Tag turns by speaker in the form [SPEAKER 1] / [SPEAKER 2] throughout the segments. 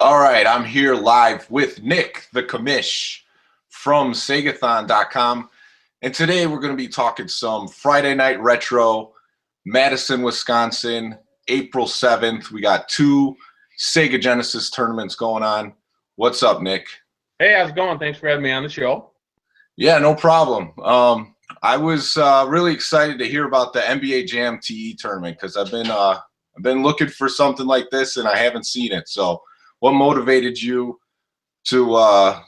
[SPEAKER 1] All right, I'm here live with Nick, the Commish, from Segathon.com. And today we're going to be talking some Friday Night Retro, Madison, Wisconsin, April 7th. We got two Sega Genesis tournaments going on. What's up, Nick?
[SPEAKER 2] Hey, how's it going? Thanks for having me on the show.
[SPEAKER 1] Yeah, no problem. I was really excited to hear about the NBA Jam TE tournament because I've been looking for something like this and I haven't seen it. So what motivated you to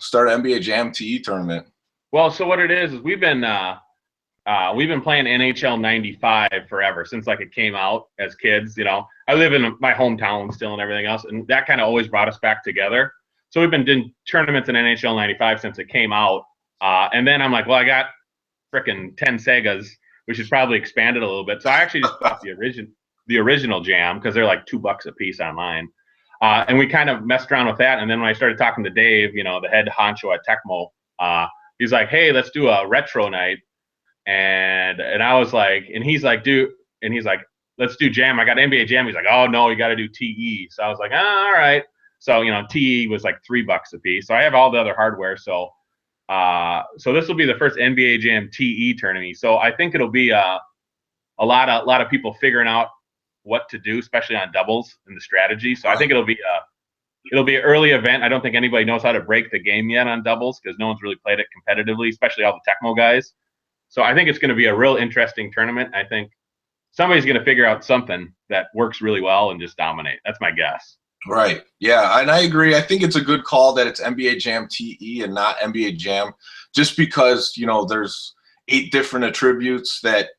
[SPEAKER 1] start an NBA Jam TE tournament?
[SPEAKER 2] Well, so what it is we've been playing NHL 95 forever since like it came out as kids. You know, I live in my hometown still and everything else, and that kind of always brought us back together. So we've been doing tournaments in NHL 95 since it came out, and then I'm like, well, I got freaking 10 Segas. We should probably expand it a little bit. So I actually just bought the original Jam because they're like $2 a piece online. And we kind of messed around with that. And then when I started talking to Dave, you know, the head honcho at Tecmo, he's like, hey, let's do a retro night. And I was like, and he's like, let's do Jam. I got NBA Jam. He's like, oh, no, you got to do TE. So I was like, all right. So, you know, TE was like $3 a piece. So I have all the other hardware. So this will be the first NBA Jam TE tournament. So I think it'll be a lot of people figuring out what to do, especially on doubles and the strategy. So I think it'll be an early event. I don't think anybody knows how to break the game yet on doubles because no one's really played it competitively, especially all the Tecmo guys. So I think it's going to be a real interesting tournament. I think somebody's going to figure out something that works really well and just dominate. That's my guess.
[SPEAKER 1] Right. Yeah, and I agree. I think it's a good call that it's NBA Jam TE and not NBA Jam, just because, you know, there's 8 different attributes that,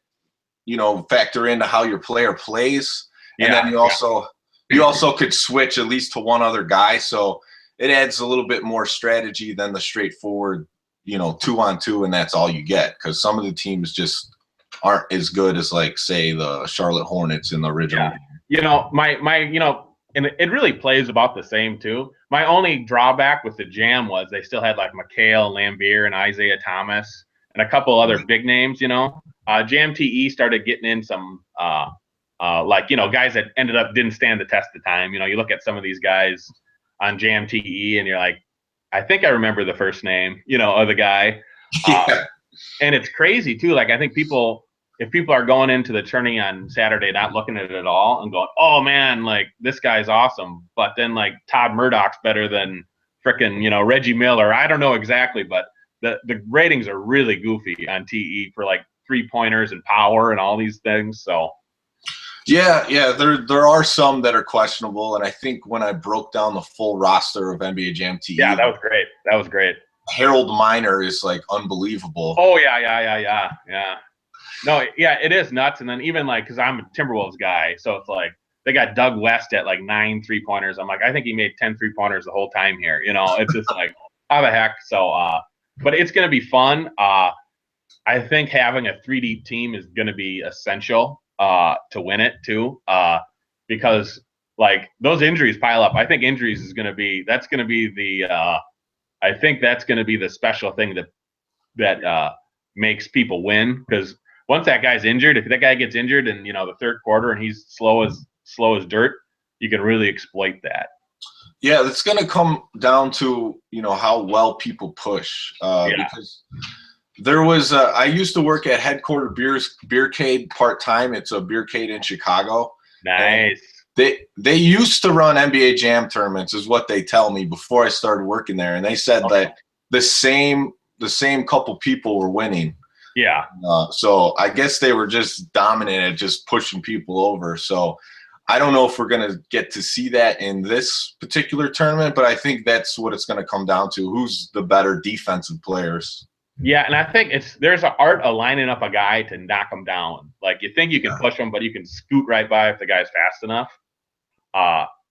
[SPEAKER 1] you know, factor into how your player plays. And then you also could switch at least to one other guy. So it adds a little bit more strategy than the straightforward, you know, 2-on-2 and that's all you get. Because some of the teams just aren't as good as, like, say, the Charlotte Hornets in the original.
[SPEAKER 2] Yeah. You know, and it really plays about the same too. My only drawback with the Jam was they still had like Mikhail Lambier and Isaiah Thomas and a couple other big names, you know. Jam TE started getting in some like, you know, guys that ended up didn't stand the test of time. You know, you look at some of these guys on Jam TE and you're like, I think I remember the first name, you know, of the guy.
[SPEAKER 1] Yeah.
[SPEAKER 2] And it's crazy too. Like, I think if people are going into the tourney on Saturday not looking at it at all and going, oh man, like this guy's awesome, but then like Todd Murdoch's better than frickin', you know, Reggie Miller. I don't know exactly, but the ratings are really goofy on TE for like 3-pointers and power and all these things. So
[SPEAKER 1] Yeah, there are some that are questionable, and I think when I broke down the full roster of NBA Jam TE,
[SPEAKER 2] yeah, that was great.
[SPEAKER 1] Harold Miner is like unbelievable.
[SPEAKER 2] Oh yeah. No, yeah, it is nuts. And then even like, because I'm a Timberwolves guy, so it's like they got Doug West at like 9 3-pointers. I'm like, I think he made 10 3-pointers the whole time here. You know, it's just like, how the heck? So, but it's going to be fun. I think having a 3D team is going to be essential to win it too, because like those injuries pile up. I think injuries is going to be I think that's going to be the special thing that makes people win, because once that guy's injured, if that guy gets injured in, you know, the third quarter and he's slow as dirt, you can really exploit that.
[SPEAKER 1] Yeah, it's going to come down to, you know, how well people push. Because there was I used to work at Headquarter Beercade part-time. It's a beercade in Chicago.
[SPEAKER 2] Nice.
[SPEAKER 1] They used to run NBA Jam tournaments, is what they tell me, before I started working there, and they said that the same couple people were winning.
[SPEAKER 2] Yeah.
[SPEAKER 1] So I guess they were just dominant at just pushing people over. So I don't know if we're going to get to see that in this particular tournament, but I think that's what it's going to come down to. Who's the better defensive players?
[SPEAKER 2] Yeah, and I think there's an art of lining up a guy to knock him down. Like, you think you can push him, but you can scoot right by if the guy's fast enough.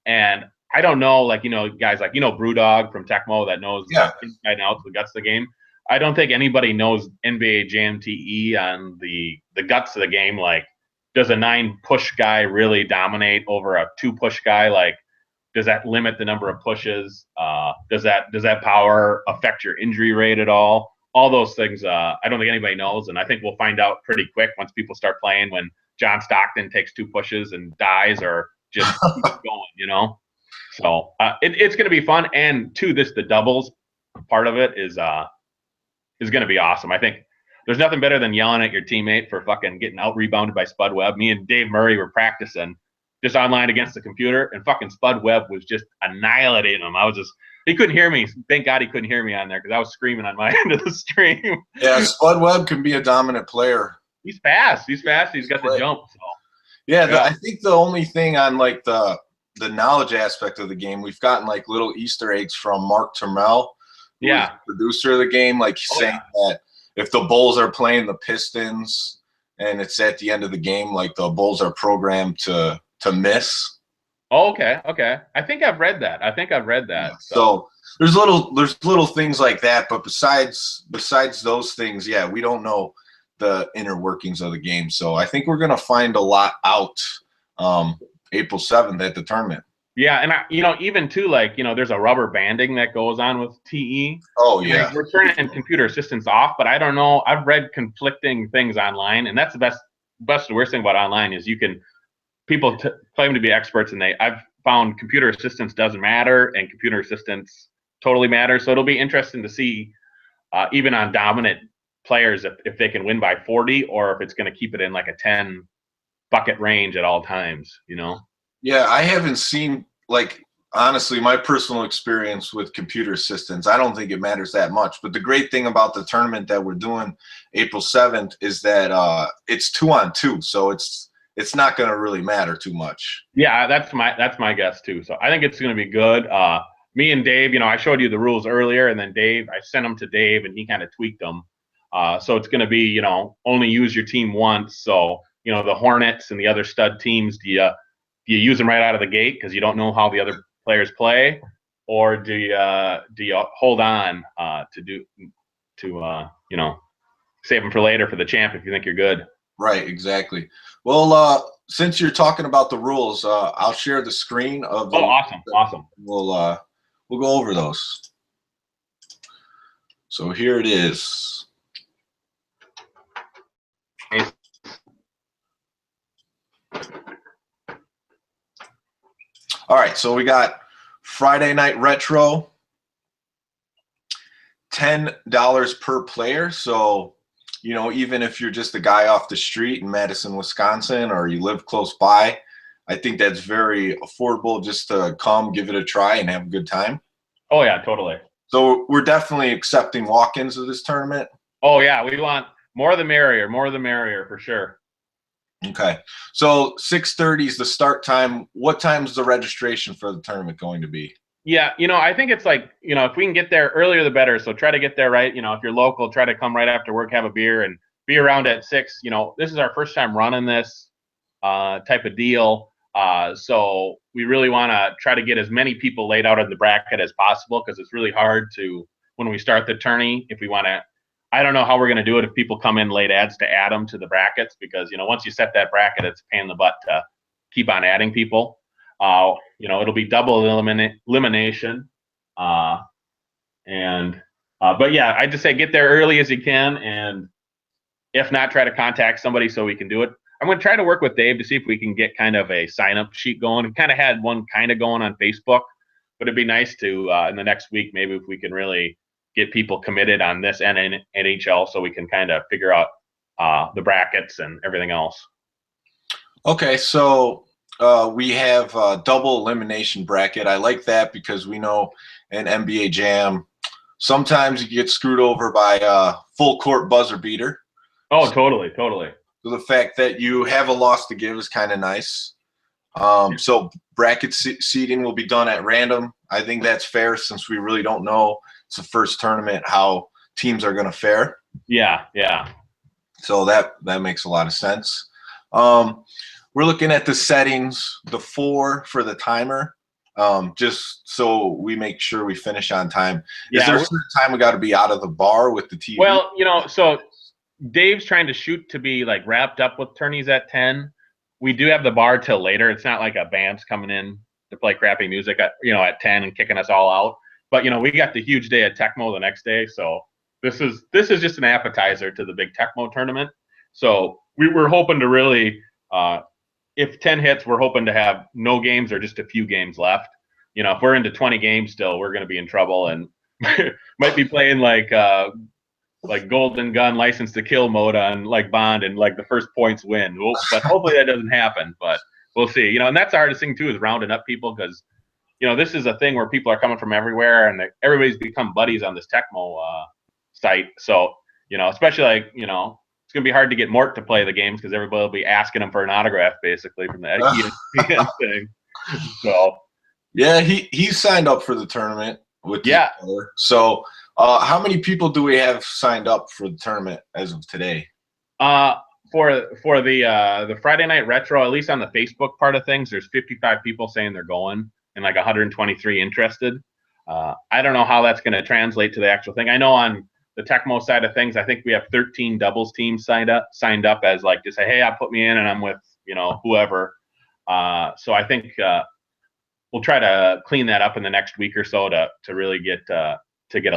[SPEAKER 2] And I don't know, like, you know, guys like, you know, Brewdog from Tecmo that knows inside and out the guts of the game. I don't think anybody knows NBA Jam TE on the guts of the game. Like, does a 9-push guy really dominate over a 2-push guy? Like, does that limit the number of pushes? Does that power affect your injury rate at all? All those things, I don't think anybody knows, and I think we'll find out pretty quick once people start playing, when John Stockton takes 2 pushes and dies, or just keeps going, you know? So it's going to be fun. And two, the doubles part of it is going to be awesome. I think there's nothing better than yelling at your teammate for fucking getting out rebounded by Spud Webb. Me and Dave Murray were practicing just online against the computer, and fucking Spud Webb was just annihilating him. He couldn't hear me. Thank God he couldn't hear me on there because I was screaming on my end of the stream.
[SPEAKER 1] Yeah, Spud Webb can be a dominant player.
[SPEAKER 2] He's fast. He's got the jump. So.
[SPEAKER 1] Yeah, I think the only thing on like the knowledge aspect of the game, we've gotten like little Easter eggs from Mark Turmel, who is the producer of the game, like saying that if the Bulls are playing the Pistons and it's at the end of the game, like the Bulls are programmed to miss.
[SPEAKER 2] Oh, okay. I think I've read that.
[SPEAKER 1] So there's little things like that, but besides those things, yeah, we don't know the inner workings of the game. So I think we're gonna find a lot out April 7th at the tournament.
[SPEAKER 2] Yeah, and even too, like, there's a rubber banding that goes on with TE.
[SPEAKER 1] Oh yeah,
[SPEAKER 2] we're turning computer assistance off, but I don't know. I've read conflicting things online, and that's the worst thing about online is people claim to be experts, and I've found computer assistance doesn't matter, and computer assistance totally matters. So it'll be interesting to see, even on dominant players, if they can win by 40, or if it's going to keep it in like a 10 bucket range at all times.
[SPEAKER 1] Yeah, I haven't seen, like, honestly, my personal experience with computer assistance, I don't think it matters that much. But the great thing about the tournament that we're doing April 7th is that it's 2-on-2, so it's not going to really matter too much.
[SPEAKER 2] Yeah, that's my guess too. So I think it's going to be good. Me and Dave, I showed you the rules earlier, and then I sent them to Dave, and he kind of tweaked them. So it's going to be, only use your team once. So, the Hornets and the other stud teams, do you use them right out of the gate because you don't know how the other players play, or do you hold on to save them for later for the champ if you think you're good?
[SPEAKER 1] Right, exactly. Well, since you're talking about the rules, I'll share the screen of the.
[SPEAKER 2] Oh, awesome.
[SPEAKER 1] We'll go over those. So here it is. All right, so we got Friday Night Retro, $10 per player. So, even if you're just a guy off the street in Madison, Wisconsin, or you live close by, I think that's very affordable just to come, give it a try, and have a good time.
[SPEAKER 2] Oh, yeah, totally.
[SPEAKER 1] So we're definitely accepting walk-ins of this tournament.
[SPEAKER 2] Oh, yeah, we want more the merrier for sure.
[SPEAKER 1] Okay, so 6:30 is the start time. What time is the registration for the tournament going to be?
[SPEAKER 2] Yeah, I think it's like, if we can get there earlier, the better. So try to get there right. If you're local, try to come right after work, have a beer, and be around at 6. This is our first time running this type of deal. So we really want to try to get as many people laid out in the bracket as possible, because it's really hard when we start the tourney, if we want to. I don't know how we're going to do it if people come in late adds to add them to the brackets, because, once you set that bracket, it's a pain in the butt to keep on adding people. It'll be double elimination. But yeah, I just say get there early as you can. And if not, try to contact somebody so we can do it. I'm going to try to work with Dave to see if we can get kind of a sign-up sheet going. We kind of had one kind of going on Facebook, but it'd be nice to, in the next week, maybe if we can really get people committed on this NHL so we can kind of figure out the brackets and everything else.
[SPEAKER 1] Okay, so we have a double elimination bracket. I like that because we know in NBA Jam, sometimes you get screwed over by a full court buzzer beater.
[SPEAKER 2] Oh, totally.
[SPEAKER 1] So the fact that you have a loss to give is kind of nice. So bracket seeding will be done at random. I think that's fair since we really don't know. It's the first tournament how teams are going to fare.
[SPEAKER 2] Yeah.
[SPEAKER 1] So that makes a lot of sense. We're looking at the settings, the 4 for the timer, just so we make sure we finish on time. Is there a certain time we got to be out of the bar with the TV?
[SPEAKER 2] Well, so Dave's trying to shoot to be like wrapped up with tourneys at 10. We do have the bar till later. It's not like a band's coming in to play crappy music at 10 and kicking us all out. But, we got the huge day at Tecmo the next day. So this is just an appetizer to the big Tecmo tournament. So we're hoping to really, if 10 hits, we're hoping to have no games or just a few games left. if we're into 20 games still, we're going to be in trouble and might be playing like Golden Gun License to Kill mode on like Bond and like the first points win. But hopefully that doesn't happen. But we'll see. And that's the hardest thing too is rounding up people because this is a thing where people are coming from everywhere and everybody's become buddies on this Tecmo site. So especially like it's gonna be hard to get Mort to play the games because everybody will be asking him for an autograph basically from the ESPN thing. So
[SPEAKER 1] yeah, he signed up for the tournament with So how many people do we have signed up for the tournament as of today?
[SPEAKER 2] For the Friday Night Retro, at least on the Facebook part of things, there's 55 people saying they're going and like 123 interested. I don't know how that's going to translate to the actual thing. I know on the Tecmo side of things, I think we have 13 doubles teams signed up as like to say, hey, put me in and I'm with whoever. So I think we'll try to clean that up in the next week or so to really get a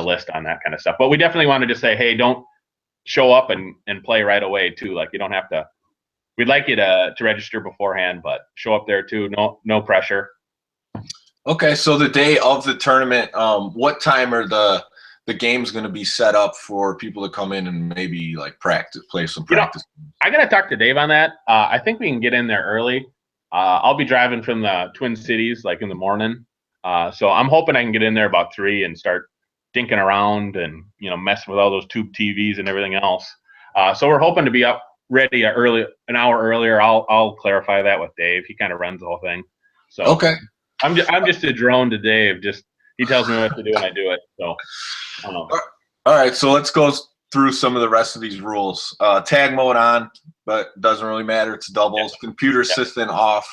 [SPEAKER 2] list on that kind of stuff. But we definitely wanted to say, hey, don't show up and play right away too. Like you don't have to. We'd like you to register beforehand, but show up there too. No pressure.
[SPEAKER 1] Okay, so the day of the tournament, what time are the games going to be set up for people to come in and maybe like play some practice?
[SPEAKER 2] I got to talk to Dave on that. I think we can get in there early. I'll be driving from the Twin Cities like in the morning. So I'm hoping I can get in there about 3 and start dinking around and, messing with all those tube TVs and everything else. So we're hoping to be up ready an hour earlier. I'll clarify that with Dave. He kind of runs the whole thing. So
[SPEAKER 1] okay.
[SPEAKER 2] I'm just a drone to Dave. He tells me what to do and I do it. So I don't know.
[SPEAKER 1] All right. So let's go through some of the rest of these rules. Tag mode on, but doesn't really matter. It's doubles. Yep. Computer assistant off.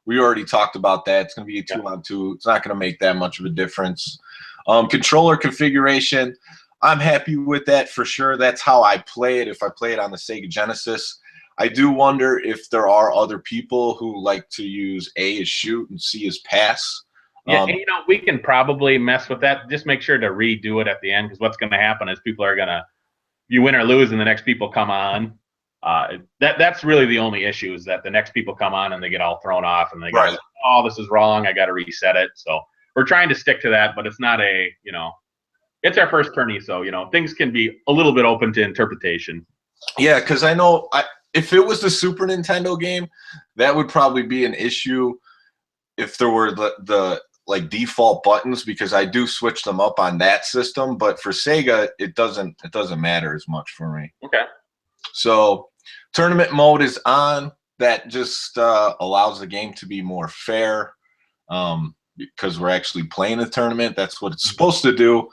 [SPEAKER 1] We already talked about that. It's going to be a 2-on-2. It's not going to make that much of a difference. Controller configuration. I'm happy with that for sure. That's how I play it. If I play it on the Sega Genesis, I do wonder if there are other people who like to use A as shoot and C as pass.
[SPEAKER 2] Yeah, and, we can probably mess with that. Just make sure to redo it at the end because what's going to happen is people are going to, you win or lose, and the next people come on. That's really the only issue is that the next people come on and they get all thrown off and they go, oh, this is wrong. I got to reset it. So we're trying to stick to that, but it's not it's our first tourney. So, things can be a little bit open to interpretation.
[SPEAKER 1] Yeah, because I know if it was the Super Nintendo game, that would probably be an issue if there were the like default buttons because I do switch them up on that system. But for Sega, it doesn't matter as much for me.
[SPEAKER 2] Okay.
[SPEAKER 1] So tournament mode is on. That just allows the game to be more fair because we're actually playing a tournament. That's what it's supposed to do.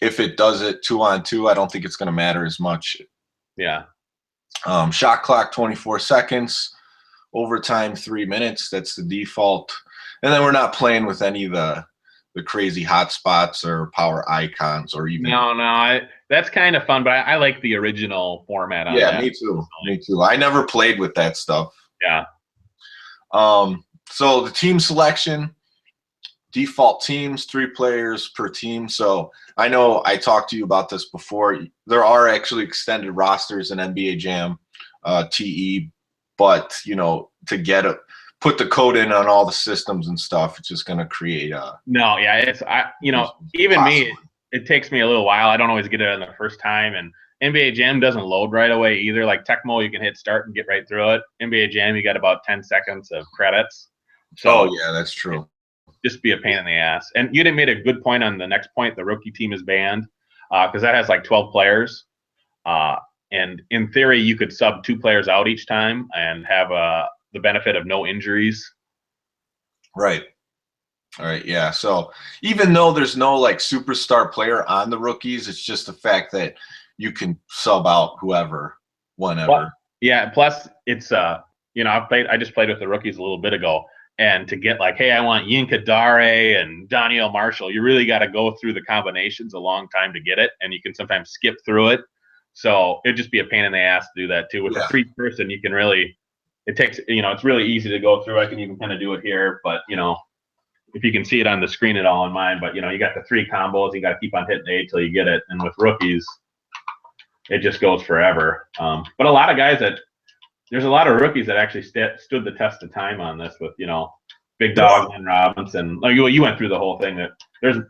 [SPEAKER 1] If it does it 2-on-2, I don't think it's going to matter as much.
[SPEAKER 2] Yeah.
[SPEAKER 1] Shot clock 24 seconds. Overtime 3 minutes. That's the default. And then we're not playing with any of the crazy hotspots or power icons or even.
[SPEAKER 2] No. That's kind of fun, but I like the original format on that.
[SPEAKER 1] Me too. Me too. I never played with that stuff.
[SPEAKER 2] Yeah.
[SPEAKER 1] So the team selection, default teams, 3 players per team. So I know I talked to you about this before. There are actually extended rosters in NBA Jam TE, but to put the code in on all the systems and stuff, it's just going to create a.
[SPEAKER 2] No, yeah, even me, it takes me a little while. I don't always get it on the first time, and NBA Jam doesn't load right away either. Like Tecmo, you can hit start and get right through it. NBA Jam, you got about 10 seconds of credits. So
[SPEAKER 1] yeah, that's true.
[SPEAKER 2] Just be a pain in the ass. And you didn't made a good point on the next point. The rookie team is banned because that has like 12 players. And in theory, you could sub 2 players out each time and have the benefit of no injuries.
[SPEAKER 1] Right. All right. Yeah. So even though there's no like superstar player on the rookies, it's just the fact that you can sub out whoever, whenever.
[SPEAKER 2] Well, yeah. Plus, it's I just played with the rookies a little bit ago. And to get like, hey, I want Yinka Dare and Daniel Marshall, you really got to go through the combinations a long time to get it. And you can sometimes skip through it. So it'd just be a pain in the ass to do that too. With a 3-person, you can really, it takes, it's really easy to go through. I can even kind of do it here, but if you can see it on the screen at all in mine, but you got the 3 combos, you got to keep on hitting A till you get it. And with rookies, it just goes forever. But a lot of guys there's a lot of rookies that actually stood the test of time on this with, Big Dog and Robinson. Like you went through the whole thing. That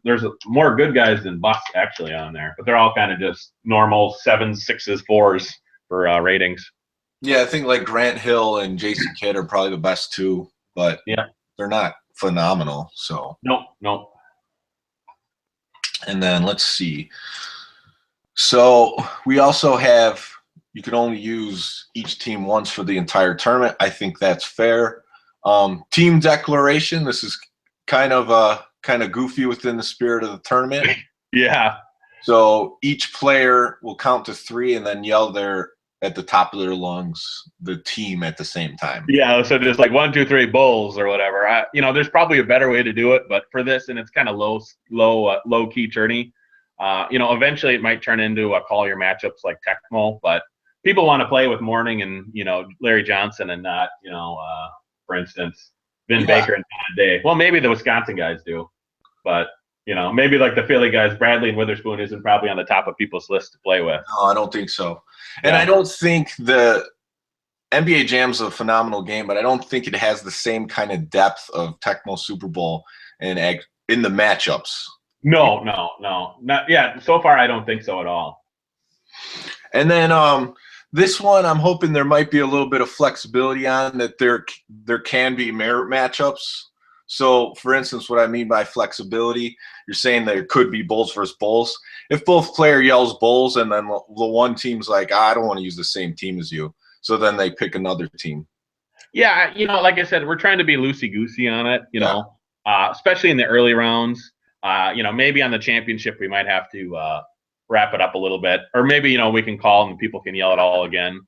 [SPEAKER 2] there's more good guys than busts actually on there, but they're all kind of just normal 7s, 6s, 4s for ratings.
[SPEAKER 1] Yeah, I think like Grant Hill and Jason Kidd are probably the best two, but
[SPEAKER 2] yeah,
[SPEAKER 1] they're not phenomenal. So
[SPEAKER 2] nope.
[SPEAKER 1] And then let's see. So we also have, you can only use each team once for the entire tournament. I think that's fair. Team declaration. This is kind of goofy within the spirit of the tournament.
[SPEAKER 2] Yeah.
[SPEAKER 1] So each player will count to 3 and then yell at the top of their lungs the team at the same time.
[SPEAKER 2] Yeah, so just like 1, 2, 3 Bulls or whatever. There's probably a better way to do it, but for this, and it's kind of low key tourney. Eventually it might turn into a call your matchups like Tecmo, but people want to play with Morning and Larry Johnson and not for instance Vin Baker and Todd Day. Well, maybe the Wisconsin guys do, but maybe like the Philly guys, Bradley and Witherspoon isn't probably on the top of people's list to play with.
[SPEAKER 1] No, I don't think so. And I don't think the NBA Jam's a phenomenal game, but I don't think it has the same kind of depth of Tecmo Super Bowl and in the matchups.
[SPEAKER 2] No, not yeah. So far, I don't think so at all.
[SPEAKER 1] And then this one, I'm hoping there might be a little bit of flexibility on that. There can be merit matchups. So, for instance, what I mean by flexibility, you're saying there could be Bulls versus Bulls. If both player yells Bulls and then the one team's like, I don't want to use the same team as you, so then they pick another team.
[SPEAKER 2] Yeah, like I said, we're trying to be loosey-goosey on it, especially in the early rounds. Maybe on the championship we might have to wrap it up a little bit, or maybe we can call and people can yell it all again.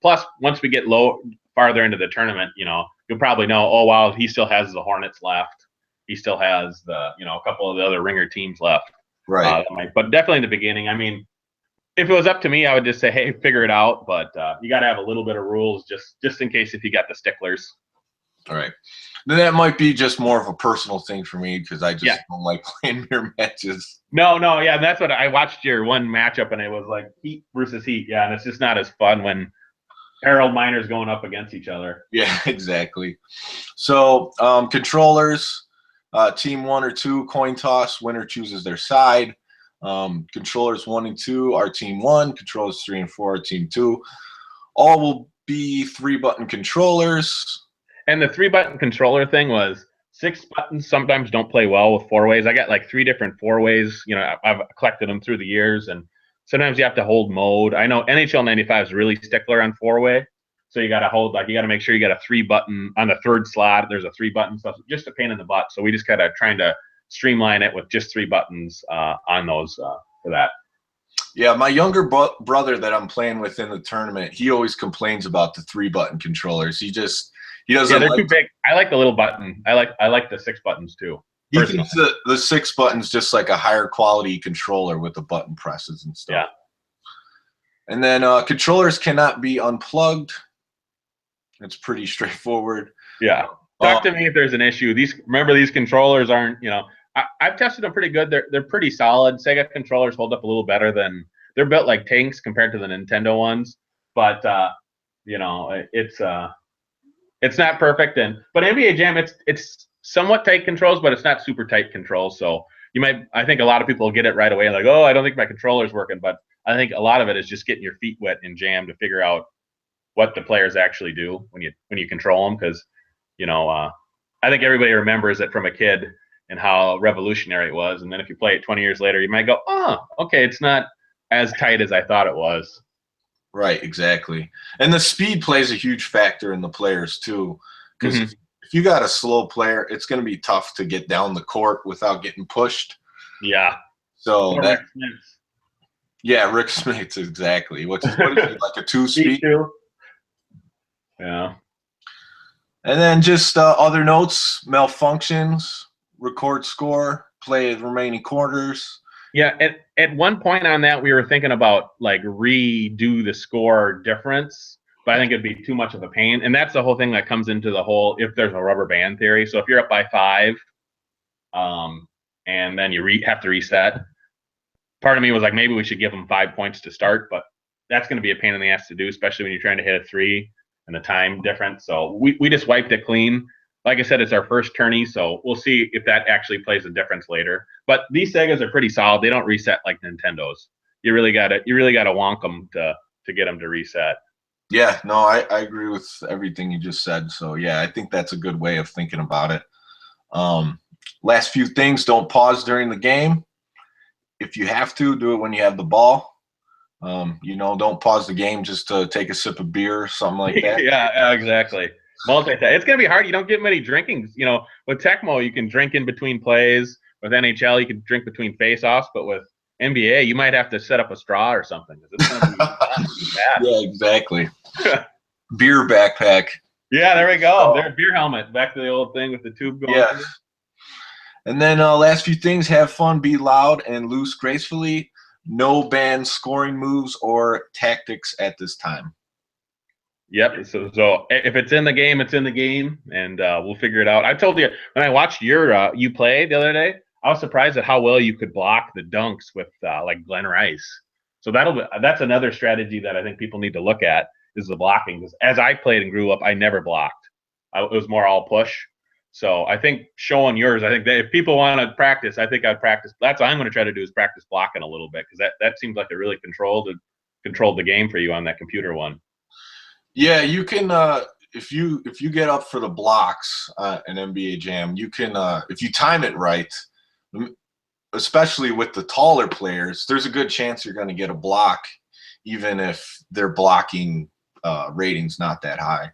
[SPEAKER 2] Plus, once we get farther into the tournament, you'll probably know, oh wow, he still has the Hornets left. He still has the a couple of the other ringer teams left.
[SPEAKER 1] Right.
[SPEAKER 2] But definitely in the beginning, I mean, if it was up to me, I would just say, hey, figure it out. But you got to have a little bit of rules just in case if you got the sticklers.
[SPEAKER 1] All right. Then that might be just more of a personal thing for me because I just don't like playing mirror matches.
[SPEAKER 2] No, yeah, and that's what I watched your one matchup, and it was like Heat versus Heat. Yeah, and it's just not as fun when Harold Miners going up against each other.
[SPEAKER 1] Yeah, exactly. So controllers, team 1 or 2, coin toss. Winner chooses their side. Controllers 1 and 2 are team 1. Controllers 3 and 4 are team 2. All will be 3-button controllers.
[SPEAKER 2] And the 3-button controller thing was 6 buttons sometimes don't play well with 4-ways. I got like 3 different 4-ways. I've collected them through the years, and sometimes you have to hold mode. I know NHL 95 is really stickler on 4-way, so you got to hold you got to make sure you got a 3-button on the 3rd slot. There's a 3-button stuff, just a pain in the butt. So we just kind of trying to streamline it with just 3 buttons on those for that. Yeah,
[SPEAKER 1] my younger brother that I'm playing with in the tournament, he always complains about the 3-button controllers. He doesn't.
[SPEAKER 2] Yeah, they're too big. I like the little button. I like the 6 buttons too.
[SPEAKER 1] He thinks the 6 buttons just like a higher quality controller with the button presses and stuff.
[SPEAKER 2] Yeah.
[SPEAKER 1] And then controllers cannot be unplugged. It's pretty straightforward.
[SPEAKER 2] Yeah. Talk to me if there's an issue. Remember these controllers aren't. I've tested them pretty good. They're pretty solid. Sega controllers hold up a little better than they're built like tanks compared to the Nintendo ones. But it's not perfect. But NBA Jam, it's somewhat tight controls, but it's not super tight controls. So I think a lot of people will get it right away, like, oh, I don't think my controller's working. But I think a lot of it is just getting your feet wet in Jam to figure out what the players actually do when you control them. Because I think everybody remembers it from a kid and how revolutionary it was. And then if you play it 20 years later, you might go, oh, okay, it's not as tight as I thought it was.
[SPEAKER 1] Right, exactly. And the speed plays a huge factor in the players too, because if you got a slow player, it's going to be tough to get down the court without getting pushed.
[SPEAKER 2] Yeah.
[SPEAKER 1] So Rick Smith, exactly. What is it, like a 2 speed?
[SPEAKER 2] 2. Yeah.
[SPEAKER 1] And then just other notes: malfunctions, record score, play the remaining quarters.
[SPEAKER 2] Yeah, at one point on that, we were thinking about like redo the score difference, but I think it'd be too much of a pain. And that's the whole thing that comes into the whole if there's a rubber band theory. So if you're up by 5, and then you have to reset, part of me was like, maybe we should give them 5 points to start, but that's going to be a pain in the ass to do, especially when you're trying to hit a 3 and the time difference. So we just wiped it clean. like I said, it's our first tourney, so we'll see if that actually plays a difference later. But these Segas are pretty solid. They don't reset like Nintendo's. You really gotta wonk them to get them to reset.
[SPEAKER 1] Yeah, no, I agree with everything you just said. So yeah, I think that's a good way of thinking about it. Last few things: don't pause during the game. If you have to, do it when you have the ball. Don't pause the game just to take a sip of beer or something like that.
[SPEAKER 2] Yeah, exactly. It's gonna be hard. You don't get many drinkings. With Tecmo, you can drink in between plays. With NHL, you can drink between face-offs. But with NBA, you might have to set up a straw or something. It's gonna be bad.
[SPEAKER 1] Yeah, exactly. Beer backpack.
[SPEAKER 2] Yeah, there we go. There's beer helmet. Back to the old thing with the tube going.
[SPEAKER 1] Yeah. And then last few things: have fun, be loud, and loose gracefully. No banned scoring moves or tactics at this time.
[SPEAKER 2] Yep. So if it's in the game, it's in the game, and we'll figure it out. I told you when I watched you play the other day, I was surprised at how well you could block the dunks with like Glenn Rice. So that's another strategy that I think people need to look at is the blocking. Because as I played and grew up, I never blocked. It was more all push. So I think showing yours, I think that if people want to practice, I think I'd practice. That's what I'm going to try to do is practice blocking a little bit because that seems like it really controlled the game for you on that computer one.
[SPEAKER 1] Yeah, you can if you get up for the blocks in NBA Jam, you can if you time it right, especially with the taller players, there's a good chance you're going to get a block, even if their blocking rating's not that high.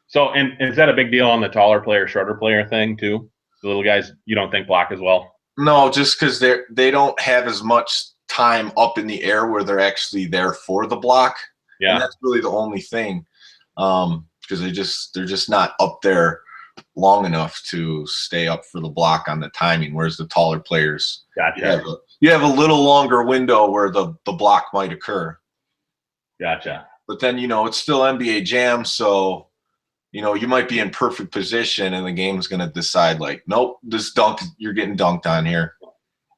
[SPEAKER 2] So, and is that a big deal on the taller player, shorter player thing too? The little guys, you don't think block as well?
[SPEAKER 1] No, just because they don't have as much time up in the air where they're actually there for the block.
[SPEAKER 2] Yeah,
[SPEAKER 1] and that's really the only thing. Because they're just not up there long enough to stay up for the block on the timing. Whereas the taller players,
[SPEAKER 2] gotcha.
[SPEAKER 1] You have a little longer window where the block might occur.
[SPEAKER 2] Gotcha.
[SPEAKER 1] But then it's still NBA Jam, so you might be in perfect position, and the game's gonna decide like, nope, this dunk, you're getting dunked on here.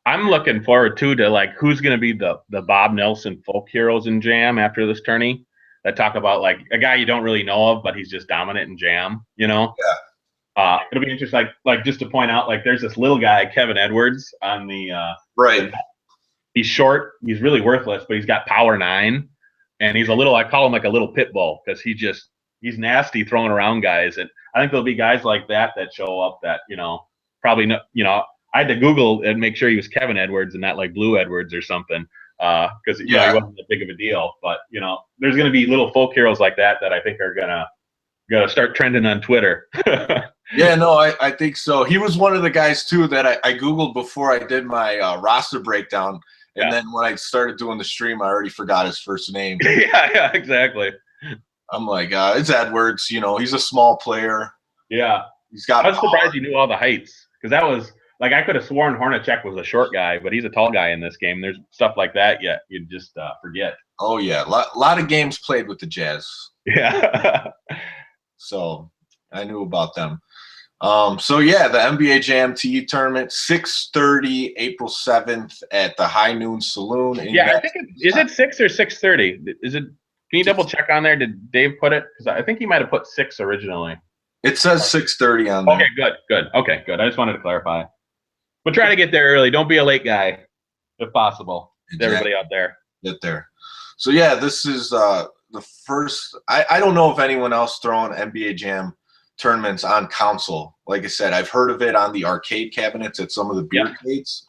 [SPEAKER 2] I'm looking forward to like who's gonna be the Bob Nelson folk heroes in Jam after this tourney. That talk about like a guy you don't really know of, but he's just dominant in Jam,
[SPEAKER 1] Yeah.
[SPEAKER 2] It'll be interesting, like just to point out, like there's this little guy, Kevin Edwards, on the
[SPEAKER 1] right.
[SPEAKER 2] He's short, he's really worthless, but he's got power 9, and he's I call him like a little pit bull because he's nasty throwing around guys, and I think there'll be guys like that show up that probably I had to Google and make sure he was Kevin Edwards and not like Blue Edwards or something. Because he wasn't that big of a deal, but there's going to be little folk heroes like that I think are gonna start trending on Twitter.
[SPEAKER 1] Yeah, no, I think so. He was one of the guys too that I Googled before I did my roster breakdown, and then when I started doing the stream, I already forgot his first name.
[SPEAKER 2] yeah, exactly.
[SPEAKER 1] I'm like, it's Edwards. He's a small player.
[SPEAKER 2] Yeah,
[SPEAKER 1] he's got.
[SPEAKER 2] I was surprised you knew all the heights because that was. Like, I could have sworn Hornacek was a short guy, but he's a tall guy in this game. There's stuff like that you just forget.
[SPEAKER 1] Oh, yeah. A lot of games played with the Jazz.
[SPEAKER 2] Yeah.
[SPEAKER 1] So I knew about them. So, yeah, the NBA Jam TE tournament, 6:30, April 7th at the High Noon Saloon.
[SPEAKER 2] Yeah, I think is it 6 or 6:30? Is it? Can you double check on there? Did Dave put it? Because I think he might have put 6 originally.
[SPEAKER 1] It says 6:30 on there.
[SPEAKER 2] Okay, good. Okay, good. I just wanted to clarify. But try to get there early. Don't be a late guy, if possible. Exactly. Everybody out there.
[SPEAKER 1] Get there. So, yeah, this is the first. I don't know if anyone else throwing NBA Jam tournaments on console. Like I said, I've heard of it on the arcade cabinets at some of the beer crates,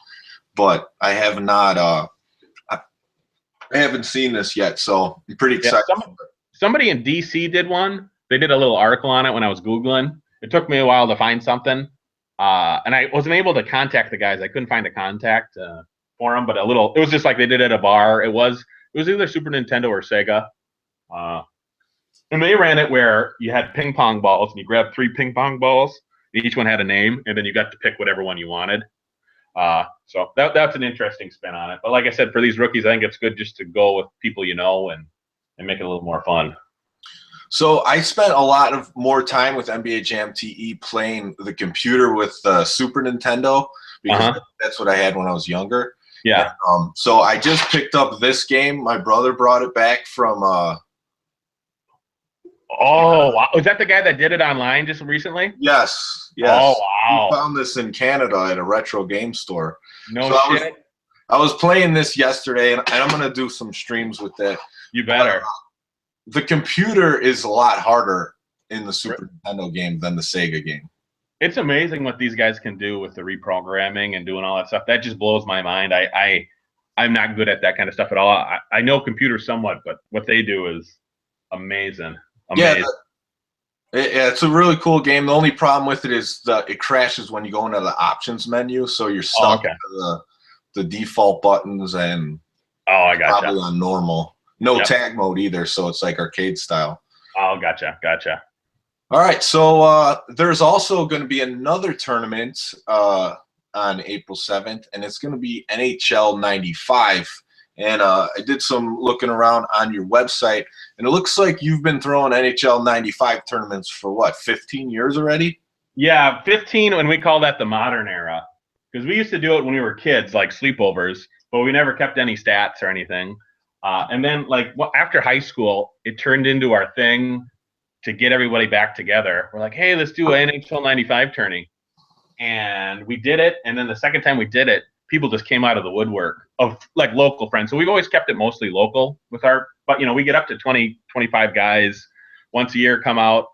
[SPEAKER 1] but I have not. I haven't seen this yet, so I'm pretty excited.
[SPEAKER 2] Somebody in DC did one. They did a little article on it when I was Googling. It took me a while to find something. And I wasn't able to contact the guys. I couldn't find a contact for them, but it was just like they did at a bar. It was either Super Nintendo or Sega. And they ran it where you had ping pong balls and you grabbed 3 ping pong balls. Each one had a name, and then you got to pick whatever one you wanted. So that's an interesting spin on it. But like I said, for these rookies, I think it's good just to go with people and make it a little more fun.
[SPEAKER 1] So I spent a lot of more time with NBA Jam TE playing the computer with Super Nintendo because that's what I had when I was younger.
[SPEAKER 2] Yeah.
[SPEAKER 1] And, so I just picked up this game. My brother brought it back from.
[SPEAKER 2] Oh, wow. Was that the guy that did it online just recently?
[SPEAKER 1] Yes. Yes.
[SPEAKER 2] Oh, wow.
[SPEAKER 1] We found this in Canada at a retro game store.
[SPEAKER 2] No
[SPEAKER 1] So
[SPEAKER 2] shit.
[SPEAKER 1] I was playing this yesterday, and I'm going to do some streams with it.
[SPEAKER 2] You better.
[SPEAKER 1] The computer is a lot harder in the Super Nintendo game than the Sega game.
[SPEAKER 2] It's amazing what these guys can do with the reprogramming and doing all that stuff. That just blows my mind. I'm not good at that kind of stuff at all. I know computers somewhat, but what they do is amazing. Amazing.
[SPEAKER 1] Yeah, it's a really cool game. The only problem with it is it crashes when you go into the options menu, so you're stuck to the default buttons and
[SPEAKER 2] I gotcha.
[SPEAKER 1] Probably on normal. No tag mode either, so it's like arcade style.
[SPEAKER 2] Oh, gotcha.
[SPEAKER 1] All right, so there's also going to be another tournament on April 7th, and it's going to be NHL 95. And I did some looking around on your website, and it looks like you've been throwing NHL 95 tournaments for, what, 15 years already?
[SPEAKER 2] Yeah, 15, and we call that the modern era. Because we used to do it when we were kids, like sleepovers, but we never kept any stats or anything. And then, after high school, it turned into our thing to get everybody back together. We're like, hey, let's do an NHL 95 tourney. And we did it, and then the second time we did it, people just came out of the woodwork of local friends. So we've always kept it mostly local with but we get up to 20, 25 guys once a year come out.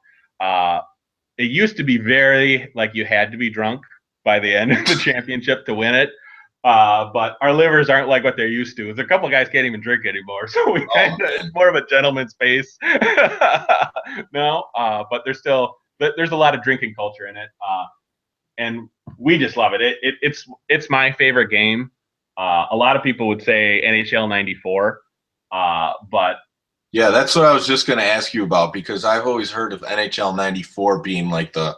[SPEAKER 2] It used to be very you had to be drunk by the end of the championship to win it. But our livers aren't like what they're used to. There's a couple guys can't even drink anymore. So we it's more of a gentleman's pace. No, but there's a lot of drinking culture in it. And we just love it. It's my favorite game. A lot of people would say NHL 94, but
[SPEAKER 1] yeah, that's what I was just going to ask you about, because I've always heard of NHL 94 being like the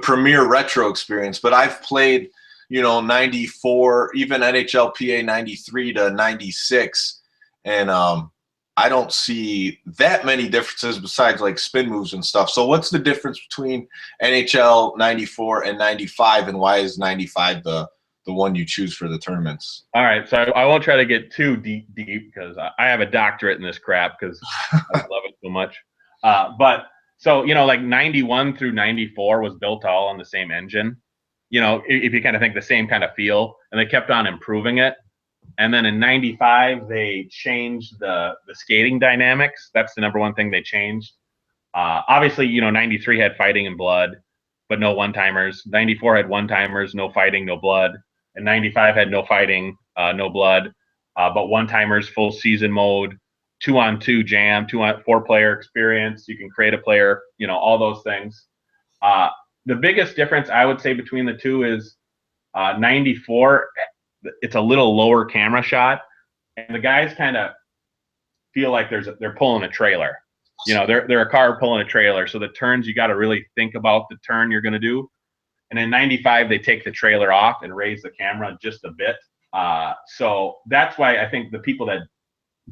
[SPEAKER 1] premier retro experience. But I've played, 94, even NHL PA 93 to 96, and I don't see that many differences besides spin moves and stuff. So what's the difference between NHL 94 and 95, and why is 95 the one you choose for the tournaments?
[SPEAKER 2] All right, so I won't try to get too deep because I have a doctorate in this crap because I love it so much. But so 91 through 94 was built all on the same engine. If you kind of think the same kind of feel, and they kept on improving it. And then in 95, they changed the skating dynamics. That's the number one thing they changed. Obviously, 93 had fighting and blood, but no one-timers. 94 had one-timers, no fighting, no blood. And 95 had no fighting, no blood, but one-timers, full season mode, 2-on-2 jam, 4-player experience. You can create a player, all those things. The biggest difference I would say between the two is 94, it's a little lower camera shot, and the guys kind of feel like they're pulling a trailer. They're a car pulling a trailer. So the turns, you got to really think about the turn you're going to do. And in 95, they take the trailer off and raise the camera just a bit. So that's why I think the people that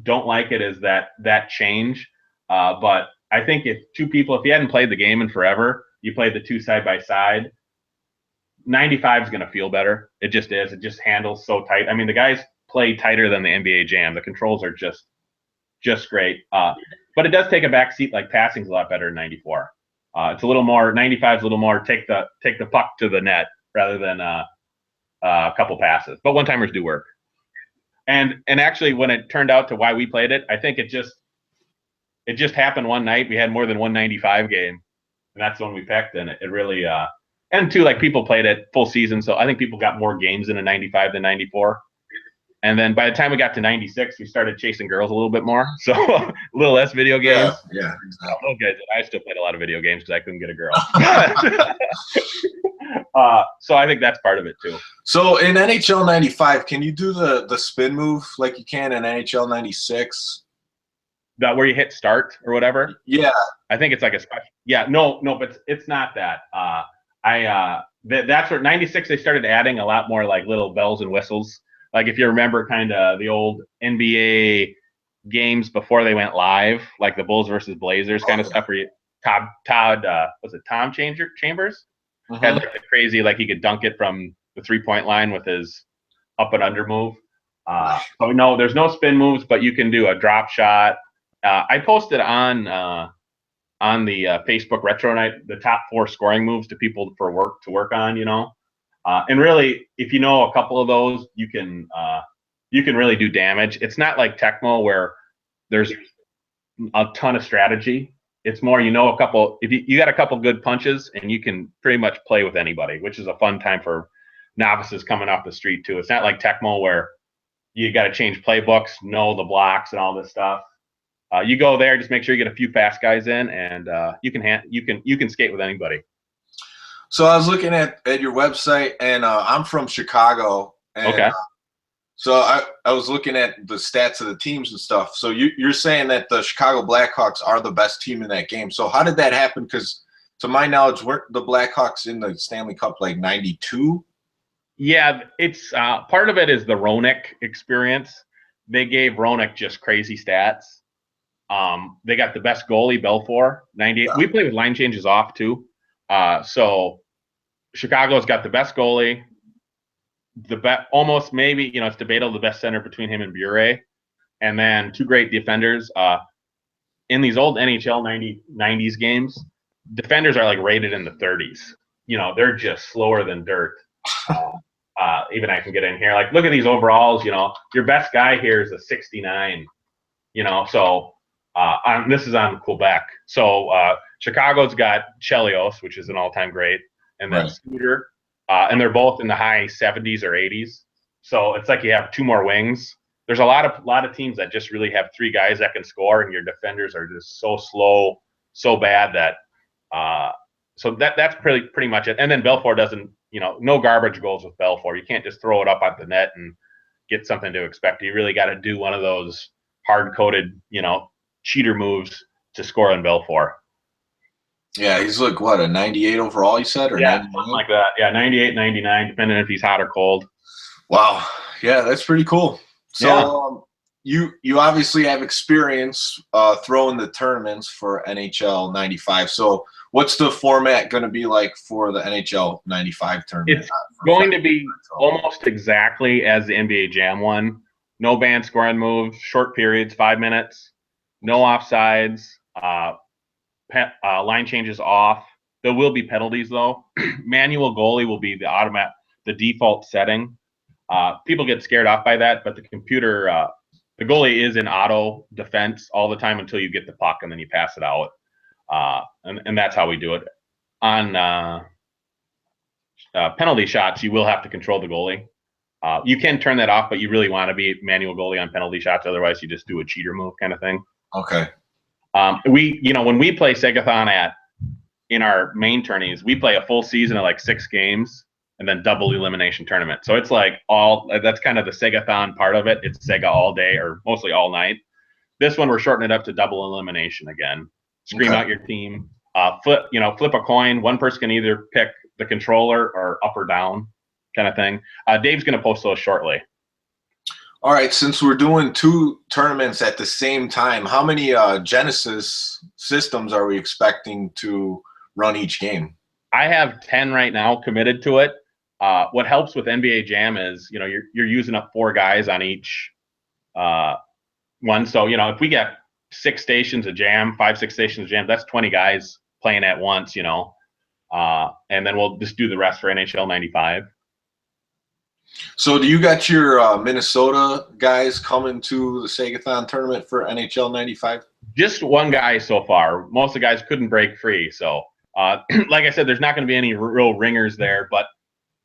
[SPEAKER 2] don't like it is that change. But I think if you hadn't played the game in forever, you played the two side by side, 95 is going to feel better. It just is. It just handles so tight. I mean, the guys play tighter than the NBA Jam. The controls are just great. But it does take a back seat. Passing's a lot better than 94. It's a little more. 95 is a little more take the puck to the net rather than a couple passes. But one-timers do work. And actually, when it turned out to why we played it, I think it just happened one night. We had more than one 95 game, and that's the one we picked. And it really and two, people played it full season, so I think people got more games in a 95 than 94. And then by the time we got to 96, we started chasing girls a little bit more, so a little less video games.
[SPEAKER 1] Yeah, exactly.
[SPEAKER 2] Okay, I still played a lot of video games because I couldn't get a girl. So I think that's part of it too.
[SPEAKER 1] So in NHL 95, can you do the spin move like you can in NHL 96?
[SPEAKER 2] That where you hit start or whatever?
[SPEAKER 1] Yeah.
[SPEAKER 2] I think it's a special. Yeah, no, but it's not that. That's where 96 they started adding a lot more little bells and whistles. If you remember kind of the old NBA games before they went live, the Bulls versus Blazers kind of stuff where was it Tom Chambers? Mm-hmm. Had the crazy, he could dunk it from the 3-point line with his up and under move. So no, there's no spin moves, but you can do a drop shot. I posted on on the Facebook Retro Night the top 4 scoring moves to people for work on, and really, if you know a couple of those, you can really do damage. It's not like Tecmo where there's a ton of strategy. It's more, a couple. If you got a couple good punches, and you can pretty much play with anybody, which is a fun time for novices coming off the street too. It's not like Tecmo where you got to change playbooks, know the blocks and all this stuff. You go there, just make sure you get a few fast guys in, and you can skate with anybody.
[SPEAKER 1] So I was looking at your website, and I'm from Chicago. And,
[SPEAKER 2] okay.
[SPEAKER 1] So I was looking at the stats of the teams and stuff. So you're saying that the Chicago Blackhawks are the best team in that game. So how did that happen? Because to my knowledge, weren't the Blackhawks in the Stanley Cup like 92?
[SPEAKER 2] Yeah, it's part of it is the Roenick experience. They gave Roenick just crazy stats. They got the best goalie, Belfour, 98. Yeah. We play with line changes off too. So Chicago's got the best goalie. Almost maybe, it's debatable the best center between him and Bure, and then 2 great defenders. In these old NHL 90s games, defenders are like rated in the 30s. They're just slower than dirt. Even I can get in here. Like, look at these overalls. Your best guy here is a 69. So this is on Quebec. So Chicago's got Chelios, which is an all-time great, and then Scooter. And they're both in the high 70s or 80s. So it's like you have 2 more wings. There's a lot of teams that just really have 3 guys that can score, and your defenders are just so slow, so bad that so that's pretty much it. And then Belfour doesn't, no garbage goals with Belfour. You can't just throw it up at the net and get something to expect. You really got to do one of those hard-coded, cheater moves to score on Belfour.
[SPEAKER 1] Yeah, he's like, what, a 98 overall, you said? Or
[SPEAKER 2] yeah, something like that. Yeah, 98, 99, depending if he's hot or cold.
[SPEAKER 1] Wow. Yeah, that's pretty cool. So you obviously have experience throwing the tournaments for NHL 95. So what's the format going to be like for the NHL 95 tournament?
[SPEAKER 2] It's going to be almost exactly as the NBA Jam one. No band scoring moves, short periods, 5 minutes, no offsides, line changes off. There will be penalties though. Manual goalie will be the default setting. People get scared off by that, but the computer, the goalie is in auto defense all the time until you get the puck, and then you pass it out. And that's how we do it. On penalty shots, you will have to control the goalie. You can turn that off, but you really want to be manual goalie on penalty shots. Otherwise, you just do a cheater move kind of thing.
[SPEAKER 1] Okay.
[SPEAKER 2] When we play Segathon in our main tourneys, we play a full season of like 6 games and then double elimination tournament. So it's like that's kind of the Segathon part of it. It's Sega all day or mostly all night. This one, we're shortening it up to double elimination again. Scream out your team. Flip a coin. One person can either pick the controller or up or down kind of thing. Dave's going to post those shortly.
[SPEAKER 1] All right, since we're doing 2 tournaments at the same time, how many Genesis systems are we expecting to run each game?
[SPEAKER 2] I have 10 right now committed to it. What helps with NBA Jam is, you're using up 4 guys on each one. So, if we get 6 stations of Jam, 5, 6 stations of Jam, that's 20 guys playing at once, and then we'll just do the rest for NHL 95.
[SPEAKER 1] So do you got your Minnesota guys coming to the Segathon tournament for NHL 95?
[SPEAKER 2] Just one guy so far. Most of the guys couldn't break free. So, like I said, there's not going to be any real ringers there. But,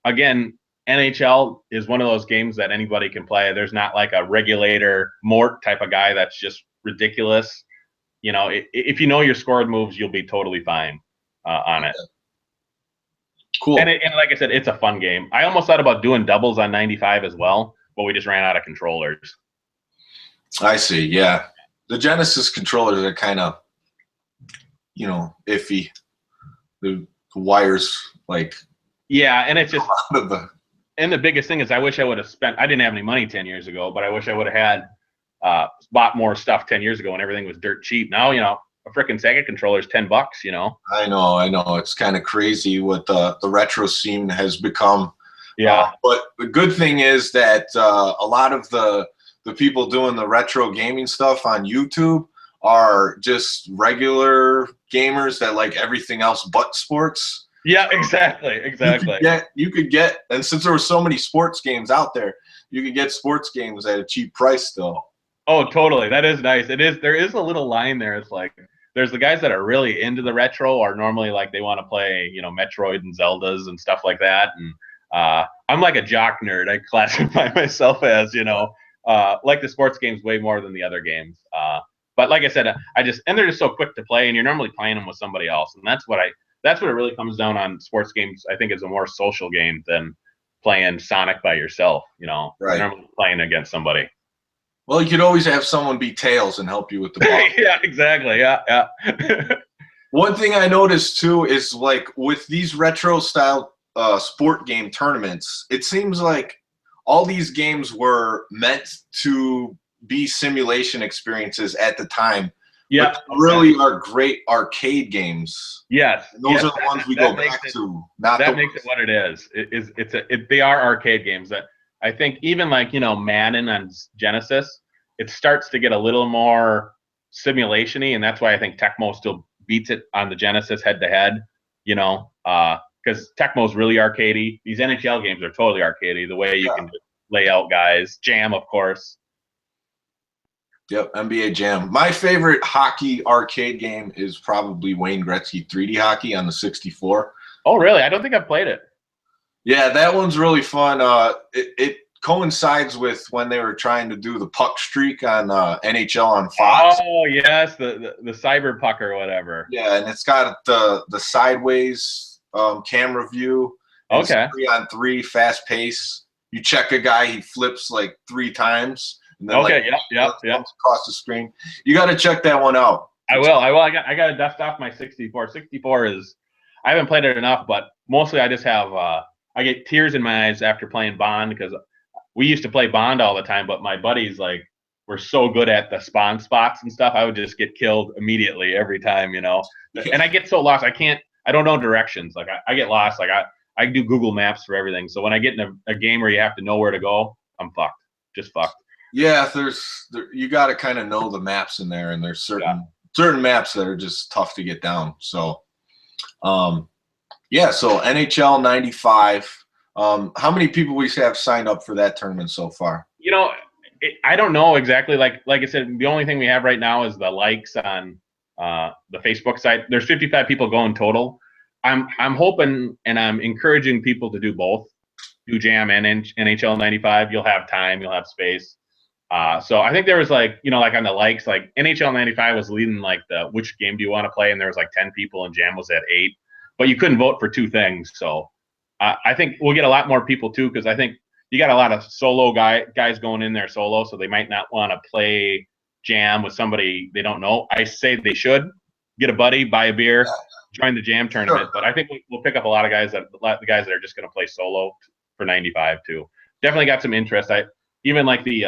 [SPEAKER 2] again, NHL is one of those games that anybody can play. There's not like a regulator, Mort type of guy that's just ridiculous. If you know your scored moves, you'll be totally fine on it.
[SPEAKER 1] Cool.
[SPEAKER 2] And like I said, it's a fun game. I almost thought about doing doubles on 95 as well, but we just ran out of controllers.
[SPEAKER 1] I see. Yeah, the Genesis controllers are kind of, iffy. The wires, like.
[SPEAKER 2] Yeah, and it's just. And the biggest thing is, I wish I would have spent. I didn't have any money 10 years ago, but I wish I would have had bought more stuff 10 years ago when everything was dirt cheap. Now, a freaking Sega controller is $10.
[SPEAKER 1] I know. It's kind of crazy what the retro scene has become.
[SPEAKER 2] Yeah.
[SPEAKER 1] But the good thing is that a lot of the people doing the retro gaming stuff on YouTube are just regular gamers that like everything else but sports.
[SPEAKER 2] Yeah, exactly.
[SPEAKER 1] You could get, and since there were so many sports games out there, you could get sports games at a cheap price still.
[SPEAKER 2] Oh, totally. That is nice. It is. There is a little line there. It's like there's the guys that are really into the retro, or normally like they want to play, Metroid and Zeldas and stuff like that. And I'm like a jock nerd. I classify myself as, like the sports games way more than the other games. But like I said, and they're just so quick to play, and you're normally playing them with somebody else, and that's what it really comes down on. Sports games, I think, is a more social game than playing Sonic by yourself.
[SPEAKER 1] Right.
[SPEAKER 2] You're normally playing against somebody.
[SPEAKER 1] Well, you could always have someone be Tails and help you with the ball.
[SPEAKER 2] Yeah, exactly. Yeah.
[SPEAKER 1] One thing I noticed too is like with these retro style sport game tournaments, it seems like all these games were meant to be simulation experiences at the time.
[SPEAKER 2] Yeah,
[SPEAKER 1] really are great arcade games.
[SPEAKER 2] Yes,
[SPEAKER 1] and those are the ones we go back to.
[SPEAKER 2] That makes it what it is. They are arcade games that I think even like Madden on Genesis, it starts to get a little more simulation-y, and that's why I think Tecmo still beats it on the Genesis head-to-head. Because Tecmo's really arcadey. These NHL games are totally arcadey. The way you can just lay out guys, Jam, of course.
[SPEAKER 1] Yep, NBA Jam. My favorite hockey arcade game is probably Wayne Gretzky 3D Hockey on the 64.
[SPEAKER 2] Oh, really? I don't think I've played it.
[SPEAKER 1] Yeah, that one's really fun. It coincides with when they were trying to do the puck streak on NHL on Fox.
[SPEAKER 2] Oh, yes, the cyber puck or whatever.
[SPEAKER 1] Yeah, and it's got the sideways camera view.
[SPEAKER 2] Okay.
[SPEAKER 1] It's 3-on-3, fast pace. You check a guy, he flips like 3 times. And then yep. Across the screen. You got to check that one out.
[SPEAKER 2] I will. I got to dust off my 64. 64 is, I haven't played it enough, but mostly I just have, I get tears in my eyes after playing Bond, because we used to play Bond all the time, but my buddies were so good at the spawn spots and stuff. I would just get killed immediately every time, And I get so lost. I don't know directions. Like I get lost. Like I do Google Maps for everything. So when I get in a game where you have to know where to go, I'm fucked. Just fucked.
[SPEAKER 1] Yeah, you got to kind of know the maps in there, and there's certain maps that are just tough to get down. So, so NHL 95. How many people we have signed up for that tournament so far?
[SPEAKER 2] I don't know exactly. Like I said, the only thing we have right now is the likes on the Facebook site. There's 55 people going total. I'm hoping, and I'm encouraging people to do both, do Jam and NHL 95. You'll have time, you'll have space. So I think there was like on the likes, like NHL 95 was leading like the which game do you want to play, and there was like 10 people, and Jam was at 8, but you couldn't vote for 2 things. So I think we'll get a lot more people too, because I think you got a lot of solo guys going in there solo, so they might not want to play Jam with somebody they don't know. I say they should get a buddy, buy a beer, join the Jam tournament. Sure. But I think we'll pick up a lot of guys that are just going to play solo for 95 too. Definitely got some interest. Even like the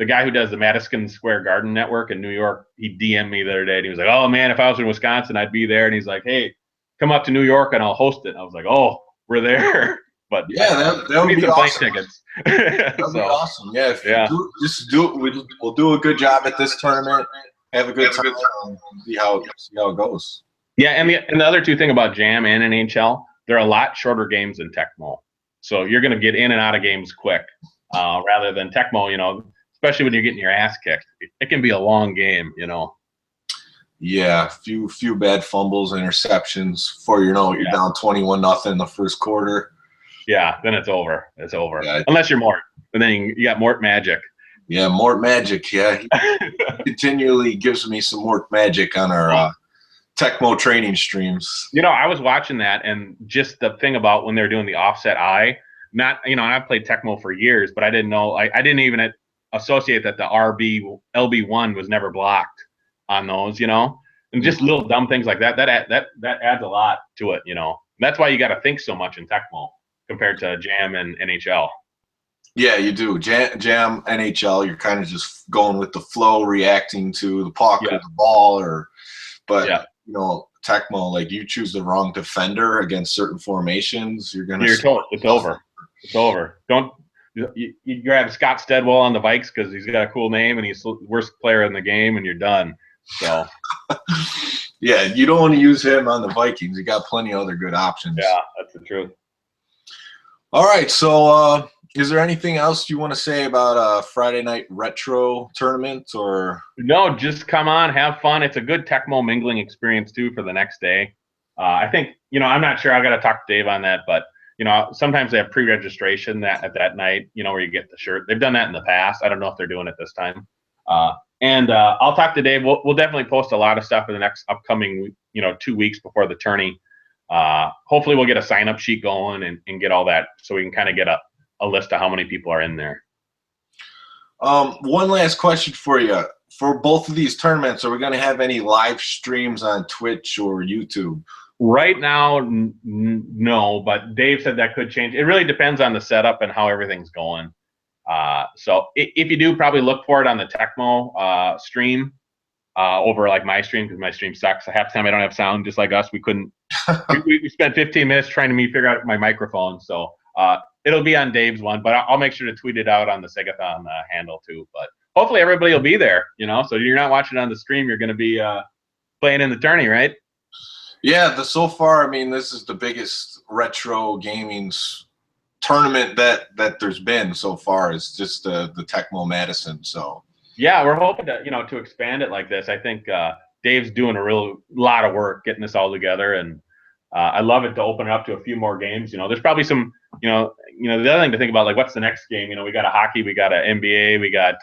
[SPEAKER 2] guy who does the Madison Square Garden Network in New York, he DM'd me the other day, and he was like, "Oh man, if I was in Wisconsin, I'd be there." And he's like, "Hey, come up to New York and I'll host it." And I was like, "Oh, we're there." But
[SPEAKER 1] yeah, that would be awesome.
[SPEAKER 2] Tickets.
[SPEAKER 1] That'd be awesome. Yeah, we'll do a good job at this tournament. Have a good time and see how it goes.
[SPEAKER 2] Yeah, and the other two thing about Jam and NHL, they're a lot shorter games than Tecmo, so you're going to get in and out of games quick, rather than Tecmo. Especially when you're getting your ass kicked, it can be a long game.
[SPEAKER 1] Yeah, few bad fumbles, interceptions before you're down 21-0 in the first quarter.
[SPEAKER 2] Yeah, then it's over. It's over. Yeah. Unless you're Mort, and then you got Mort Magic.
[SPEAKER 1] Yeah, Mort Magic. Yeah, he continually gives me some Mort Magic on our Tecmo training streams.
[SPEAKER 2] I was watching that, and just the thing about when they're doing the offset eye. Not, I've played Tecmo for years, but I didn't know. I didn't even associate that the LB1 was never blocked on those, and just little dumb things like that. That adds a lot to it, That's why you got to think so much in Tecmo compared to Jam and NHL.
[SPEAKER 1] Yeah, you do. Jam, NHL, you're kind of just going with the flow, reacting to the puck or the ball, Tecmo, like you choose the wrong defender against certain formations,
[SPEAKER 2] it's over. It's over. You grab Scott Steadwell on the Vikes because he's got a cool name and he's the worst player in the game, and you're done. So
[SPEAKER 1] yeah, you don't want to use him on the Vikings. You got plenty of other good options.
[SPEAKER 2] yeah, that's the truth.
[SPEAKER 1] All right, so is there anything else you want to say about Friday night retro tournament or?
[SPEAKER 2] No, just come on, have fun. It's a good Tecmo mingling experience too for the next day. I think, I'm not sure. I got to talk to Dave on that, but sometimes they have pre-registration that night, where you get the shirt. They've done that in the past. I don't know if they're doing it this time. And I'll talk to Dave. We'll definitely post a lot of stuff in the next upcoming, 2 weeks before the tourney. Hopefully we'll get a sign-up sheet going and get all that so we can kind of get a list of how many people are in there.
[SPEAKER 1] One last question for you. For both of these tournaments, are we going to have any live streams on Twitch or YouTube?
[SPEAKER 2] Right now, no, but Dave said that could change. It really depends on the setup and how everything's going. So if you do, probably look for it on the Tecmo stream over like my stream, because my stream sucks. Half the time I don't have sound, just like us. We couldn't. we spent 15 minutes trying to figure out my microphone. So it'll be on Dave's one, but I'll make sure to tweet it out on the Segathon handle too. But hopefully everybody will be there. So you're not watching on the stream. You're going to be playing in the tourney, right?
[SPEAKER 1] Yeah, so far, I mean, this is the biggest retro gaming tournament that there's been so far. Is just the Tecmo Madison. So
[SPEAKER 2] yeah, we're hoping to to expand it like this. I think Dave's doing a real lot of work getting this all together, and I love it to open it up to a few more games. There's probably some the other thing to think about, like what's the next game. We got a hockey, we got an NBA, we got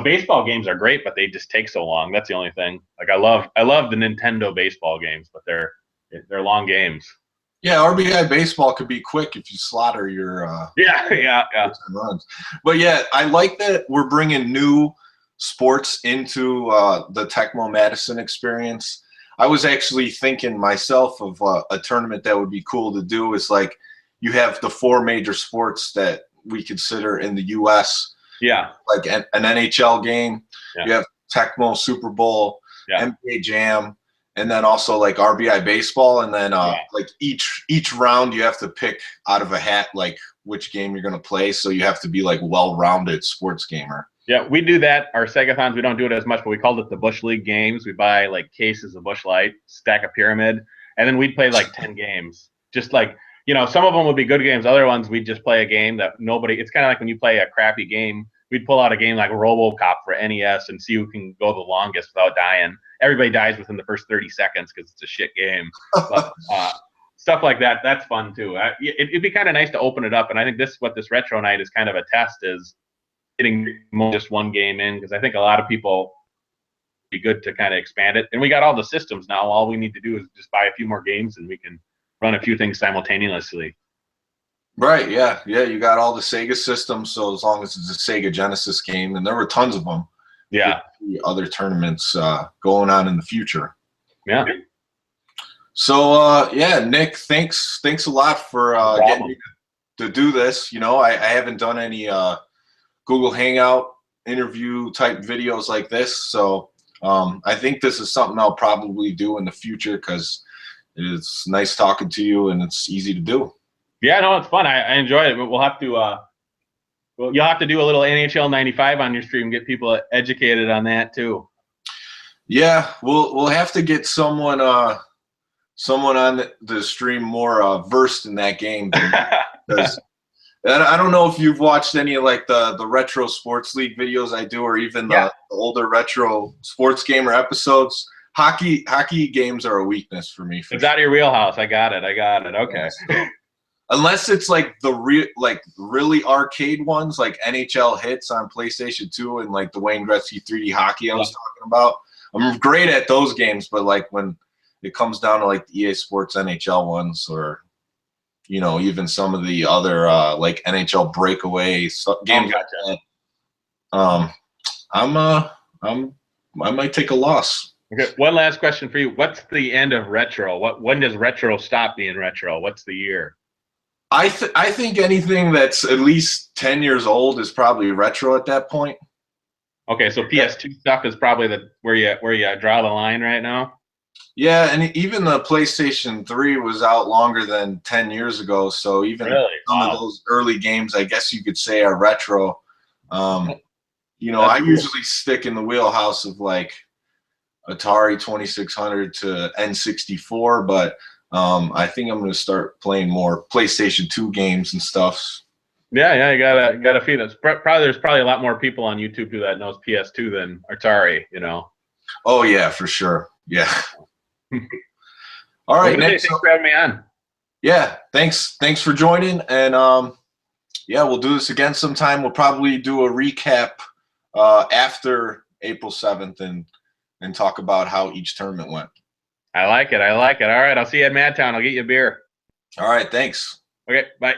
[SPEAKER 2] baseball games are great, but they just take so long. That's the only thing. Like I love the Nintendo baseball games, but they're long games.
[SPEAKER 1] Yeah, RBI baseball could be quick if you slaughter your
[SPEAKER 2] yeah
[SPEAKER 1] runs. But yeah, I like that we're bringing new sports into the Tecmo Madison experience. I was actually thinking myself of a tournament that would be cool to do. Is like you have the 4 major sports that we consider in the U.S.
[SPEAKER 2] Yeah,
[SPEAKER 1] like an NHL game.
[SPEAKER 2] Yeah.
[SPEAKER 1] You have Tecmo Super Bowl,
[SPEAKER 2] Yeah.
[SPEAKER 1] NBA Jam, and then also like RBI baseball. And then like each round you have to pick out of a hat like which game you're gonna play. So you have to be like well-rounded sports gamer.
[SPEAKER 2] Yeah, we do that. Our Segathons, we don't do it as much, but we called it the Bush League games. We buy like cases of Bush Light, stack a pyramid, and then we'd play like 10 games. Just like, some of them would be good games. Other ones, we'd just play a game that it's kind of like when you play a crappy game, we'd pull out a game like RoboCop for NES and see who can go the longest without dying. Everybody dies within the first 30 seconds because it's a shit game. But stuff like that, that's fun too. It'd be kind of nice to open it up. And I think what this retro night is kind of a test is getting just one game in, because I think a lot of people be good to kind of expand it. And we got all the systems now. All we need to do is just buy a few more games and we can run a few things simultaneously.
[SPEAKER 1] Right, yeah. You got all the Sega systems, so as long as it's a Sega Genesis game, and there were tons of them.
[SPEAKER 2] Yeah.
[SPEAKER 1] Other tournaments going on in the future.
[SPEAKER 2] Yeah.
[SPEAKER 1] So Nick, thanks a lot for getting me to do this. I haven't done any Google Hangout interview type videos like this, so I think this is something I'll probably do in the future because it's nice talking to you and it's easy to do.
[SPEAKER 2] Yeah, no, it's fun. I enjoy it. But we'll have to you'll have to do a little NHL 95 on your stream and get people educated on that too. Yeah,
[SPEAKER 1] we'll have to get someone on the stream more versed in that game, because I don't know if you've watched any of like the retro sports league videos I do, or even the older retro sports gamer episodes. Hockey games are a weakness for me.
[SPEAKER 2] It's out of your wheelhouse. I got it. Okay.
[SPEAKER 1] Unless it's like really arcade ones, like NHL Hits on PlayStation 2 and like the Wayne Gretzky 3D hockey I was talking about. I'm great at those games, but like when it comes down to like the EA Sports NHL ones, or even some of the other like NHL Breakaway games like that, I might take a loss.
[SPEAKER 2] Okay, one last question for you. What's the end of retro? When does retro stop being retro? What's the year?
[SPEAKER 1] I think anything that's at least 10 years old is probably retro at that point.
[SPEAKER 2] Okay, so PS2 stuff is probably where you draw the line right now.
[SPEAKER 1] Yeah, and even the PlayStation 3 was out longer than 10 years ago, so even some of those early games, I guess you could say, are retro. I usually stick in the wheelhouse of like Atari 2600 to N64, but I think I'm going to start playing more PlayStation 2 games and stuff.
[SPEAKER 2] Yeah, you gotta feed us. There's probably a lot more people on YouTube that knows PS2 than Atari, you know.
[SPEAKER 1] Oh yeah, for sure. Yeah. All right, Nick.
[SPEAKER 2] Thanks for having me on.
[SPEAKER 1] Yeah, thanks for joining, and yeah, we'll do this again sometime. We'll probably do a recap after April 7th and talk about how each tournament went.
[SPEAKER 2] I like it. All right, I'll see you at Madtown. I'll get you a beer.
[SPEAKER 1] All right, thanks.
[SPEAKER 2] Okay, bye.